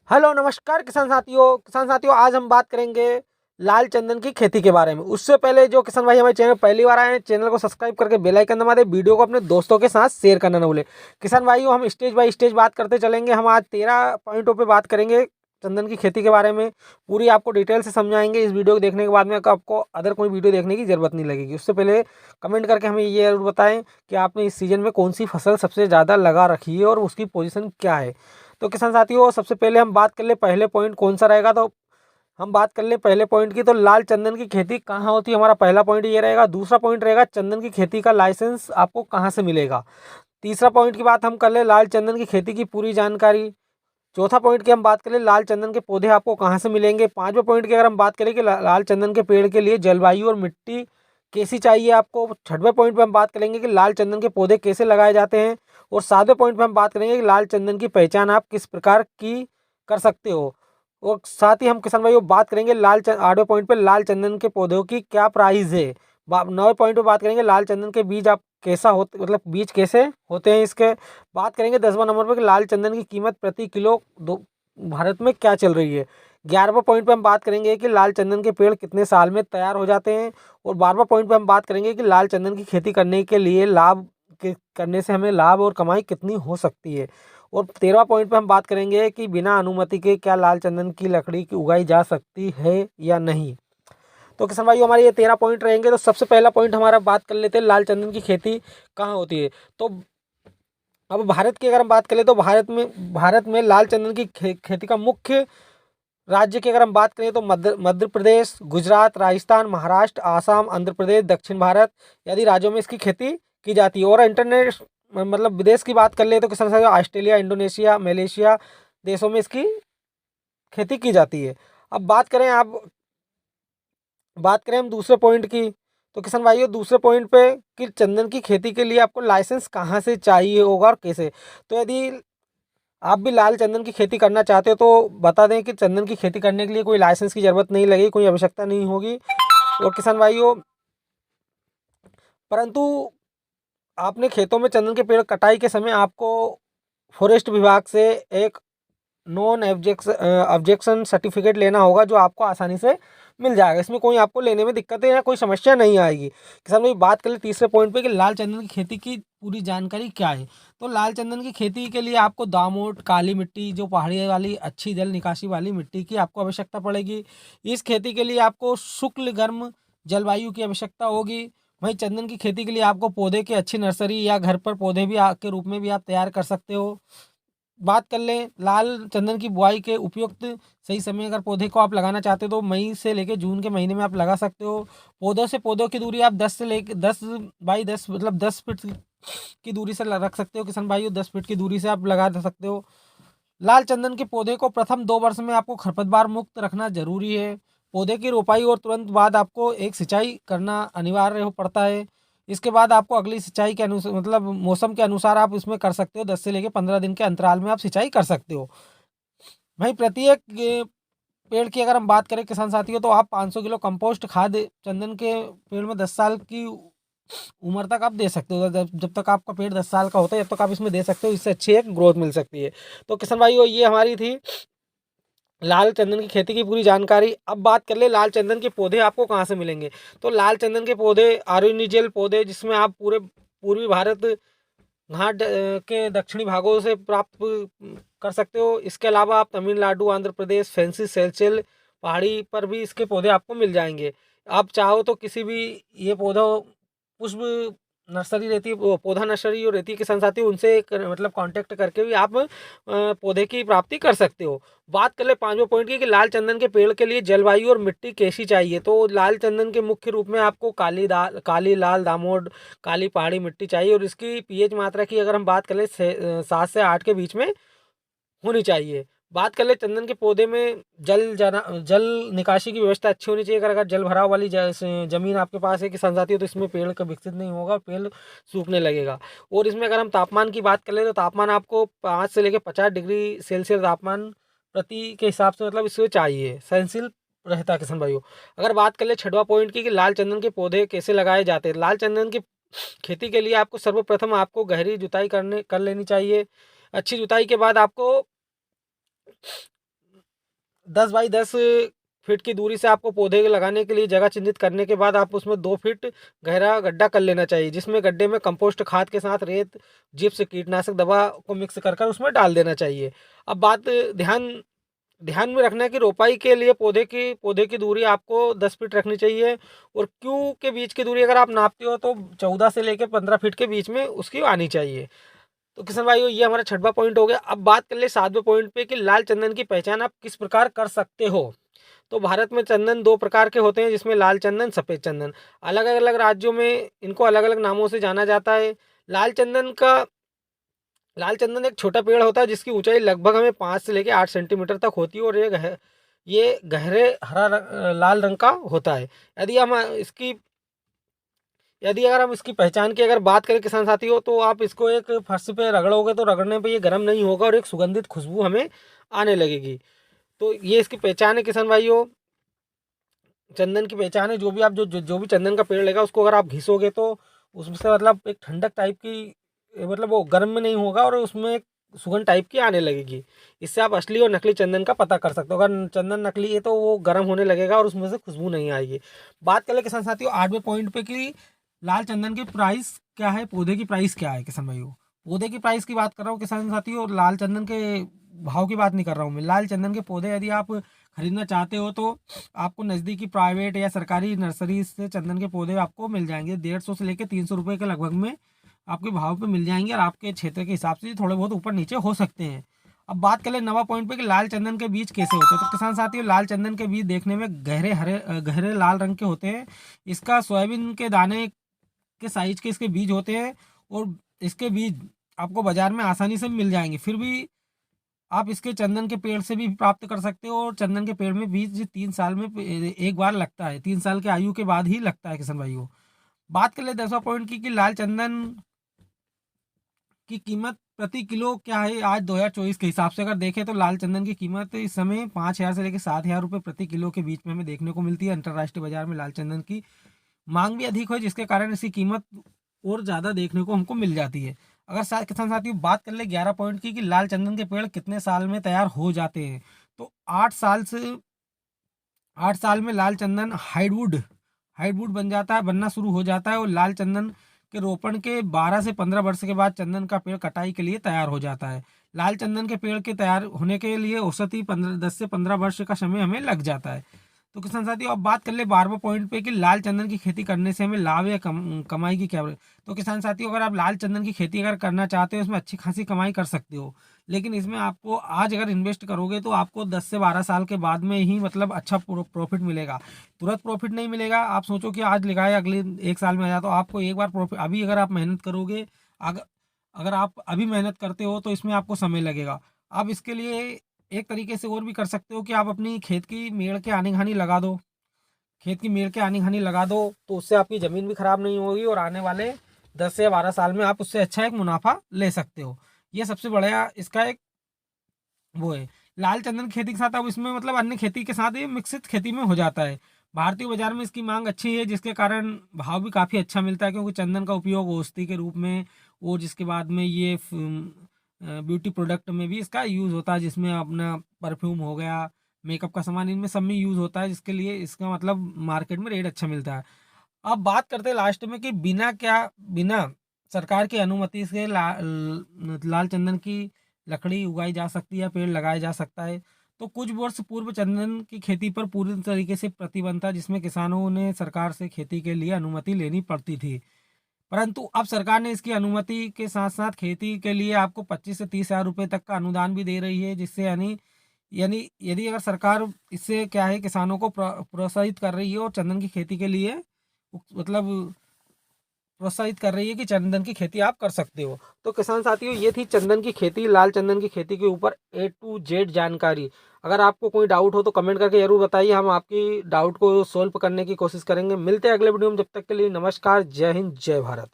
Hello नमस्कार किसान साथियों आज हम बात करेंगे लाल चंदन की खेती के बारे में। उससे पहले जो किसान भाई हमारे चैनल पहली बार आए हैं, चैनल को सब्सक्राइब करके बेल आइकन दबा दें, वीडियो को अपने दोस्तों के साथ शेयर करना न भूलें। किसान भाइयों, हम स्टेज बाय स्टेज बात करते चलेंगे। हम आज 13 पॉइंटों पे बात करेंगे चंदन की खेती के बारे में। पूरी आपको डिटेल से समझाएंगे। इस वीडियो को देखने के बाद में आपको अदर कोई वीडियो देखने की जरूरत नहीं लगेगी। उससे पहले कमेंट करके हमें ये जरूर बताएं कि आपने इस सीजन में कौन सी फसल सबसे ज़्यादा लगा रखी है और उसकी पोजीशन क्या है। तो किसान साथियों, सबसे पहले हम बात कर ले पहले पॉइंट कौन सा रहेगा। तो हम बात कर ले पहले पॉइंट की। तो लाल चंदन की खेती कहाँ होती है, हमारा पहला पॉइंट ये रहेगा। दूसरा पॉइंट रहेगा चंदन की खेती का लाइसेंस आपको कहाँ से मिलेगा। तीसरा पॉइंट की बात हम कर ले लाल चंदन की खेती की पूरी जानकारी। चौथा पॉइंट की हम बात करें लाल चंदन के पौधे आपको कहाँ से मिलेंगे। पांचवें पॉइंट की अगर हम बात करें कि लाल चंदन के पेड़ के लिए जलवायु और मिट्टी कैसी चाहिए आपको। छठवें पॉइंट पे हम बात करेंगे कि लाल चंदन के पौधे कैसे लगाए जाते हैं। और सातवें पॉइंट पे हम बात करेंगे कि लाल चंदन की पहचान आप किस प्रकार की कर सकते हो। और साथ ही हम किसान भाइयों बात करेंगे आठवें पॉइंट पे लाल चंदन के पौधों की क्या प्राइस है। नौवें पॉइंट पे बात करेंगे लाल चंदन के बीज आप कैसा होते मतलब बीज कैसे होते हैं इसके। बात करेंगे 10वां नंबर पर कि लाल चंदन की कीमत प्रति किलो भारत में क्या चल रही है। 11वां पॉइंट पे हम बात करेंगे कि लाल चंदन के पेड़ कितने साल में तैयार हो जाते हैं। और 12वां पॉइंट पे हम बात करेंगे कि लाल चंदन की खेती करने के लिए करने से हमें लाभ और कमाई कितनी हो सकती है। और 13वां पॉइंट पे हम बात करेंगे कि बिना अनुमति के क्या लाल चंदन की लकड़ी की उगाई जा सकती है या नहीं। तो किसान भाई हमारे ये 13 पॉइंट रहेंगे। तो सबसे पहला पॉइंट हमारा बात कर लेते हैं लाल चंदन की खेती कहाँ होती है। तो अब भारत की अगर हम बात करें तो भारत में लाल चंदन की खेती का मुख्य राज्य की अगर हम बात करें तो मध्य प्रदेश, गुजरात, राजस्थान, महाराष्ट्र, आसाम, आंध्र प्रदेश, दक्षिण भारत आदि राज्यों में इसकी खेती की जाती है। और इंटरनेट मतलब विदेश की बात कर ले तो किसान साथियों ऑस्ट्रेलिया, इंडोनेशिया, मलेशिया देशों में इसकी खेती की जाती है। अब बात करें हम दूसरे पॉइंट की। तो किसान भाइयों दूसरे पॉइंट पे कि चंदन की खेती के लिए आपको लाइसेंस कहाँ से चाहिए होगा और कैसे। तो यदि आप भी लाल चंदन की खेती करना चाहते हो तो बता दें कि चंदन की खेती करने के लिए कोई लाइसेंस की जरूरत नहीं लगेगी, कोई आवश्यकता नहीं होगी। और किसान भाइयों, परंतु आपने खेतों में चंदन के पेड़ कटाई के समय आपको फॉरेस्ट विभाग से एक नॉन ऑब्जेक्शन सर्टिफिकेट लेना होगा, जो आपको आसानी से मिल जाएगा। इसमें कोई आपको लेने में दिक्कतें या कोई समस्या नहीं आएगी। किसान भाई बात करें तीसरे पॉइंट पे कि लाल चंदन की खेती की पूरी जानकारी क्या है। तो लाल चंदन की खेती के लिए आपको दामोट काली मिट्टी, जो पहाड़ी वाली अच्छी जल निकासी वाली मिट्टी की आपको आवश्यकता पड़ेगी। इस खेती के लिए आपको शुक्ल गर्म जलवायु की आवश्यकता होगी। वहीं चंदन की खेती के लिए आपको पौधे की अच्छी नर्सरी या घर पर पौधे भी के रूप में भी आप तैयार कर सकते हो। बात कर लें लाल चंदन की बुआई के उपयुक्त सही समय, अगर पौधे को आप लगाना चाहते हो तो मई से लेकर जून के महीने में आप लगा सकते हो। पौधों से पौधों की दूरी आप 10 मतलब 10 फीट की दूरी से रख सकते हो। किसान भाइयों 10 फीट की दूरी से आप लगा सकते हो। लाल चंदन के पौधे को प्रथम 2 वर्ष में आपको खरपतवार मुक्त रखना जरूरी है। पौधे की रोपाई और तुरंत बाद आपको एक सिंचाई करना अनिवार्य हो पड़ता है। इसके बाद आपको अगली सिंचाई के अनुसार मतलब मौसम के अनुसार आप इसमें कर सकते हो। 10 से लेकर 15 दिन के अंतराल में आप सिंचाई कर सकते हो। वहीं प्रत्येक पेड़ की अगर हम बात करें किसान साथियों तो आप 500 किलो कंपोस्ट खाद चंदन के पेड़ में 10 साल की उम्र तक आप दे सकते हो। जब तक आपका पेड़ 10 साल का होता है जब तक आप इसमें दे सकते हो। इससे अच्छी एक ग्रोथ मिल सकती है। तो किसान भाइयों ये हमारी थी लाल चंदन की खेती की पूरी जानकारी। अब बात कर ले लाल चंदन के पौधे आपको कहाँ से मिलेंगे। तो लाल चंदन के पौधे आर्यूनिजल पौधे जिसमें आप पूरे पूर्वी भारत घाट के दक्षिणी भागों से प्राप्त कर सकते हो। इसके अलावा आप तमिलनाडु, आंध्र प्रदेश, फैंसी सेलचेल पहाड़ी पर भी इसके पौधे आपको मिल जाएंगे। आप चाहो तो किसी भी ये पौधा पुष्प नर्सरी रहती है, वो पौधा नर्सरी जो रहती है किसान साथी, उनसे मतलब कांटेक्ट करके भी आप पौधे की प्राप्ति कर सकते हो। बात कर ले पांचवें पॉइंट की कि लाल चंदन के पेड़ के लिए जलवायु और मिट्टी कैसी चाहिए। तो लाल चंदन के मुख्य रूप में आपको काली लाल दामोद काली पहाड़ी मिट्टी चाहिए। और इसकी पीएच मात्रा की अगर हम बात करें 7 से 8 के बीच में होनी चाहिए। बात कर ले चंदन के पौधे में जल निकासी की व्यवस्था अच्छी होनी चाहिए। अगर जल भराव वाली जमीन आपके पास है किसान साथी, तो इसमें पेड़ का विकसित नहीं होगा, पेड़ सूखने लगेगा। और इसमें अगर हम तापमान की बात कर ले तो तापमान आपको 5 से लेकर 50 डिग्री सेल्सियस तापमान प्रति के हिसाब से मतलब इसमें चाहिए सहनशील रहता है किसान भाइयों। अगर बात कर ले छठवां पॉइंट की कि लाल चंदन के पौधे कैसे लगाए जाते हैं। लाल चंदन की खेती के लिए आपको सर्वप्रथम आपको गहरी जुताई कर लेनी चाहिए। अच्छी जुताई के बाद आपको 10 बाई 10 फीट की दूरी से आपको पौधे लगाने के लिए जगह चिन्हित करने के बाद आप उसमें 2 फीट गहरा गड्ढा कर लेना चाहिए, जिसमें गड्ढे में कंपोस्ट खाद के साथ रेत, जिप्स, कीटनाशक दवा को मिक्स कर उसमें डाल देना चाहिए। अब बात ध्यान ध्यान में रखना है कि रोपाई के लिए पौधे की दूरी आपको 10 फीट रखनी चाहिए, और क्यू के बीच की दूरी अगर आप नापते हो तो 14 से लेकर 15 फीट के बीच में उसकी आनी चाहिए। तो किसान भाइयों, ये हमारा 6वां पॉइंट हो गया। अब बात कर ले 7वें पॉइंट पे कि लाल चंदन की पहचान आप किस प्रकार कर सकते हो। तो भारत में चंदन 2 प्रकार के होते हैं, जिसमें लाल चंदन, सफ़ेद चंदन। अलग अलग राज्यों में इनको अलग अलग नामों से जाना जाता है। लाल चंदन का लाल चंदन एक छोटा पेड़ होता है जिसकी ऊंचाई लगभग हमें 5 से लेकर 8 सेंटीमीटर तक होती है, और ये गहरे लाल रंग का होता है। यदि अगर हम इसकी पहचान की अगर बात करें किसान साथियों, तो आप इसको एक फर्श पे रगड़ोगे तो रगड़ने पे ये गर्म नहीं होगा और एक सुगंधित खुशबू हमें आने लगेगी। तो ये इसकी पहचान है किसान भाइयों। चंदन की पहचान है, जो भी आप जो भी चंदन का पेड़ लेगा उसको अगर आप घिसोगे तो उससे मतलब एक ठंडक टाइप की, मतलब वो गर्म में नहीं होगा और उसमें एक सुगंध टाइप की आने लगेगी। इससे आप असली और नकली चंदन का पता कर सकते हो। अगर चंदन नकली है तो वो गर्म होने लगेगा और उसमें से खुशबू नहीं आएगी। बात कर ले किसान साथियों 8वें पॉइंट पे कि लाल चंदन की प्राइस क्या है, पौधे की प्राइस क्या है किसान भाइयों। पौधे की प्राइस की बात कर रहा हूँ किसान साथियों, लाल चंदन के भाव की बात नहीं कर रहा हूँ मैं। लाल चंदन के पौधे यदि आप खरीदना चाहते हो तो आपको नज़दीकी प्राइवेट या सरकारी नर्सरी से चंदन के पौधे आपको मिल जाएंगे 150 से लेकर 300 रुपये के लगभग में आपके भाव पे मिल जाएंगे, और आपके क्षेत्र के हिसाब से थोड़े बहुत ऊपर नीचे हो सकते हैं। अब बात कर ले 9वां पॉइंट पे कि लाल चंदन के बीज कैसे होते हैं। तो किसान साथियों, लाल चंदन के बीज देखने में गहरे लाल रंग के होते हैं। इसका सोयाबीन के दाने के साइज के इसके बीज होते हैं, और इसके बीज आपको बाजार में आसानी से मिल जाएंगे। फिर भी आप इसके चंदन के पेड़ से भी प्राप्त कर सकते हो, और चंदन के पेड़ में बीज 3 साल में एक बार लगता है, 3 साल के आयु के बाद ही लगता है किसान भाइयों। बात कर ले 10वां पॉइंट की कि लाल चंदन की कीमत प्रति किलो क्या है। आज 2024 के हिसाब से अगर देखें तो लाल चंदन की कीमत इस समय 5,000 से लेकर 7,000 रुपये प्रति किलो के बीच में हमें देखने को मिलती है। अंतर्राष्ट्रीय बाजार में लाल चंदन की मांग भी अधिक है, जिसके कारण इसकी कीमत और ज़्यादा देखने को हमको मिल जाती है। अगर किसान साथियों बात कर ले 11 पॉइंट की कि लाल चंदन के पेड़ कितने साल में तैयार हो जाते हैं, तो 8 साल में लाल चंदन हाइडवुड बनना शुरू हो जाता है, और लाल चंदन के रोपण के 12 से 15 वर्ष के बाद चंदन का पेड़ कटाई के लिए तैयार हो जाता है। लाल चंदन के पेड़ के तैयार होने के लिए औसत 10 से 15 वर्ष का समय हमें लग जाता है। तो किसान साथियों अब बात कर ले 12वें पॉइंट पे कि लाल चंदन की खेती करने से हमें लाभ या कमाई की क्या। तो किसान साथियों, अगर आप लाल चंदन की खेती अगर करना चाहते हो, इसमें अच्छी खासी कमाई कर सकते हो, लेकिन इसमें आपको आज अगर इन्वेस्ट करोगे तो आपको 10 से 12 साल के बाद में ही मतलब अच्छा प्रॉफिट मिलेगा। तुरंत प्रॉफिट नहीं मिलेगा। आप सोचो कि आज लगाए अगले 1 साल में आया, तो आपको एक बार प्रॉफिट, अभी अगर आप मेहनत करोगे, अगर अगर आप अभी मेहनत करते हो तो इसमें आपको समय लगेगा। आप इसके लिए एक तरीके से और भी कर सकते हो कि आप अपनी खेत की मेड़ के आनी घानी लगा दो। खेत की मेड़ के आनी घानी लगा दो तो उससे आपकी ज़मीन भी खराब नहीं होगी, और आने वाले 10 से 12 साल में आप उससे अच्छा एक मुनाफा ले सकते हो। ये सबसे बढ़िया इसका एक वो है। लाल चंदन खेती के साथ अब इसमें मतलब अन्य खेती के साथ ये मिश्रित खेती में हो जाता है। भारतीय बाजार में इसकी मांग अच्छी है, जिसके कारण भाव भी काफ़ी अच्छा मिलता है, क्योंकि चंदन का उपयोग औषधि के रूप में, और जिसके बाद में ये ब्यूटी प्रोडक्ट में भी इसका यूज़ होता है, जिसमें अपना परफ्यूम हो गया, मेकअप का सामान, इनमें सब में यूज़ होता है, जिसके लिए इसका मतलब मार्केट में रेट अच्छा मिलता है। अब बात करते हैं लास्ट में कि बिना सरकार की अनुमति से लाल चंदन की लकड़ी उगाई जा सकती है, पेड़ लगाया जा सकता है। तो कुछ वर्ष पूर्व चंदन की खेती पर पूरी तरीके से प्रतिबंध था, जिसमें किसानों ने सरकार से खेती के लिए अनुमति लेनी पड़ती थी। परंतु अब सरकार ने इसकी अनुमति के साथ साथ खेती के लिए आपको 25 से 30 हज़ार रुपये तक का अनुदान भी दे रही है, जिससे यानी यानी यदि अगर सरकार इससे क्या है किसानों को प्रोत्साहित कर रही है और चंदन की खेती के लिए मतलब प्रोत्साहित कर रही है कि चंदन की खेती आप कर सकते हो। तो किसान साथियों, ये थी चंदन की खेती, लाल चंदन की खेती के ऊपर A to Z जानकारी। अगर आपको कोई डाउट हो तो कमेंट करके जरूर बताइए, हम आपकी डाउट को सोल्व करने की कोशिश करेंगे। मिलते हैं अगले वीडियो में, जब तक के लिए नमस्कार, जय हिंद, जय भारत।